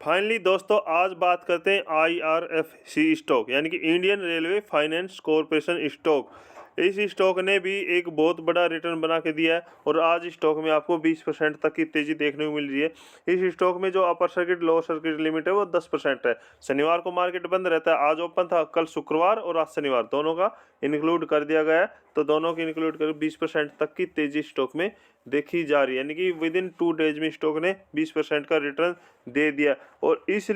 Finally दोस्तों आज बात करते हैं IRFC स्टॉक यानी कि Indian railway finance corporation stock. इस स्टॉक ने भी एक बहुत बड़ा रिटर्न बना के दिया है और आज स्टॉक में आपको 20% तक की तेजी देखने को मिल रही है। इस स्टॉक में जो upper circuit lower circuit limit है वो 10% है। शनिवार को मार्केट बंद रहता है, आज ओपन था, कल शुक्रवार और आज शनिवार दोनों का इंक्लूड कर दिया गया है, तो दोनों की इंक्लूड कर 20% तक की तेजी स्टॉक में देखी जा रही है। यानी कि विद इन 2 डेज में स्टॉक ने 20% का रिटर्न दे दिया। और इस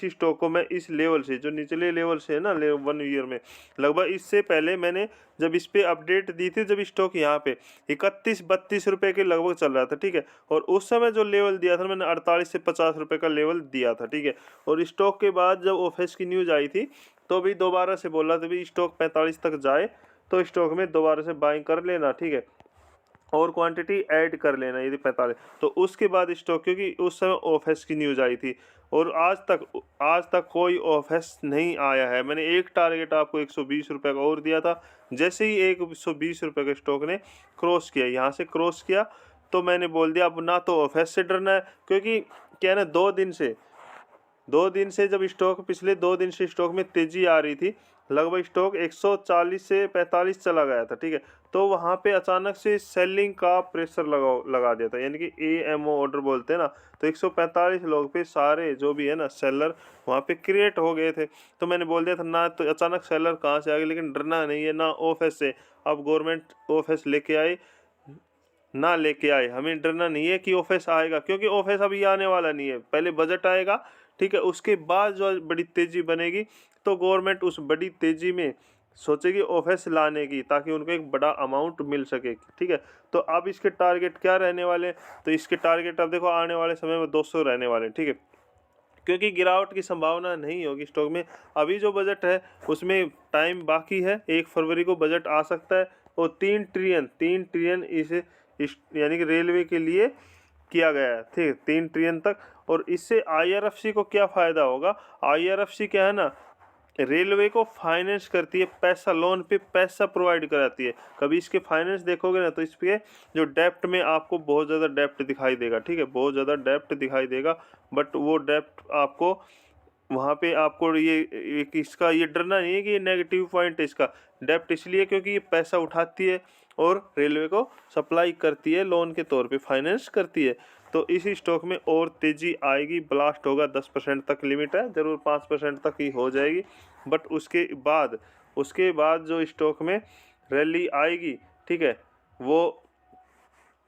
स्टॉक को मैं इस लेवल से, जो निचले लेवल से है ना 1 ईयर में, लगभग इससे पहले मैंने जब इस पे अपडेट दी थी, जब स्टॉक यहाँ पे 31-32 रुपए के लगभग चल रहा था, ठीक है, और उस समय जो लेवल दिया था मैंने 48 से 50 रुपए का लेवल दिया था, ठीक है। और स्टॉक के बाद जब ऑफिस की न्यूज आई थी तो भी दोबारा से बोला था भी स्टॉक 45 तक जाए तो स्टॉक में दोबारा से बाइंग कर लेना, ठीक है, और क्वांटिटी ऐड कर लेना यदि 45। तो उसके बाद स्टॉक, क्योंकि उस समय ऑफिस की न्यूज़ आई थी और आज तक कोई ऑफिस नहीं आया है। मैंने एक टारगेट आपको 120 रुपये का और दिया था, जैसे ही 120 रुपये का स्टॉक ने क्रॉस किया, यहाँ से क्रॉस किया, तो मैंने बोल दिया अब ना तो ऑफिस से डरना है, क्योंकि क्या है ना, 2 दिन से जब स्टॉक, पिछले 2 दिन से स्टॉक में तेजी आ रही थी, लगभग स्टॉक 140 से 45 चला गया था, ठीक है, तो वहाँ पे अचानक से सेलिंग का प्रेशर लगा दिया था, यानी कि AMO ऑर्डर बोलते हैं ना, तो 145 लोग पे सारे जो भी है ना सेलर वहाँ पे क्रिएट हो गए थे। तो मैंने बोल दिया था ना, तो अचानक सेलर कहाँ से आ गए, लेकिन डरना नहीं है ना ऑफिस से। अब गवर्नमेंट ऑफिस लेके आए ना लेके आए, हमें डरना नहीं है कि ऑफिस आएगा, क्योंकि ऑफिस अभी आने वाला नहीं है, पहले बजट आएगा, ठीक है, उसके बाद जो बड़ी तेजी बनेगी तो गवर्नमेंट उस बड़ी तेजी में सोचेगी ऑफिस लाने की, ताकि उनको एक बड़ा अमाउंट मिल सके, ठीक है। तो अब इसके टारगेट क्या रहने वाले हैं, तो इसके टारगेट अब देखो आने वाले समय में 200 रहने वाले हैं, ठीक है, क्योंकि गिरावट की संभावना नहीं होगी स्टॉक में। अभी जो बजट है उसमें टाइम बाकी है, 1 फरवरी को बजट आ सकता है और 3 ट्रिलियन यानी कि रेलवे के लिए किया गया है, ठीक है, 3 ट्रिलियन तक। और इससे IRFC को क्या फ़ायदा होगा, IRFC क्या है ना, रेलवे को फाइनेंस करती है, पैसा लोन पे पैसा प्रोवाइड कराती है। कभी इसके फाइनेंस देखोगे ना तो इसके जो डेप्ट में आपको बहुत ज़्यादा डेप्ट दिखाई देगा, ठीक है, बहुत ज़्यादा डेप्ट दिखाई देगा, बट वो डेप्ट आपको वहाँ पे आपको ये इसका ये डरना नहीं है कि ये नेगेटिव पॉइंट है इसका। डेप्ट इसलिए क्योंकि ये पैसा उठाती है और रेलवे को सप्लाई करती है, लोन के तौर पे फाइनेंस करती है। तो इसी स्टॉक में और तेज़ी आएगी, ब्लास्ट होगा, 10% तक लिमिट है, ज़रूर 5% तक ही हो जाएगी, बट उसके बाद जो स्टॉक में रैली आएगी, ठीक है, वो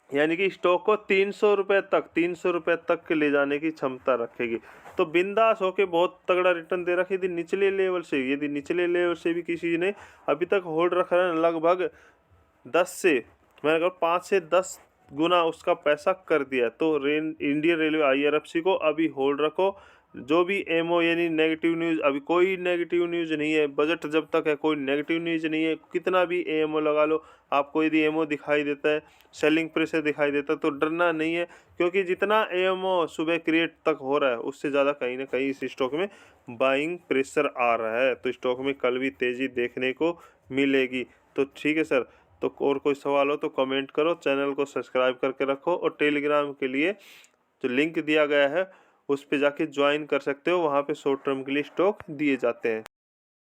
यानी कि स्टॉक को 300 रुपये तक ले जाने की क्षमता रखेगी। तो बिंदास होके बहुत तगड़ा रिटर्न दे रखी थी निचले लेवल से। यदि निचले लेवल से भी किसी ने अभी तक होल्ड रखा है, लगभग 10 से, मैंने कहा 5 से 10 गुना उसका पैसा कर दिया, तो इंडियन रेलवे IRFC को अभी होल्ड रखो। जो भी एमओ यानी नेगेटिव न्यूज़, अभी कोई नेगेटिव न्यूज़ नहीं है, बजट जब तक है कोई नेगेटिव न्यूज़ नहीं है, कितना भी एमओ लगा लो, आपको यदि एमओ दिखाई देता है, सेलिंग प्रेशर दिखाई देता है, तो डरना नहीं है, क्योंकि जितना एमओ सुबह क्रिएट तक हो रहा है उससे ज़्यादा कहीं ना कहीं इस स्टॉक में बाइंग प्रेशर आ रहा है, तो स्टॉक में कल भी तेज़ी देखने को मिलेगी। तो ठीक है सर, तो और कोई सवाल हो तो कमेंट करो, चैनल को सब्सक्राइब करके रखो, और टेलीग्राम के लिए जो लिंक दिया गया है उस पे जाके ज्वाइन कर सकते हो, वहाँ पे शॉर्ट टर्म के लिए स्टॉक दिए जाते हैं।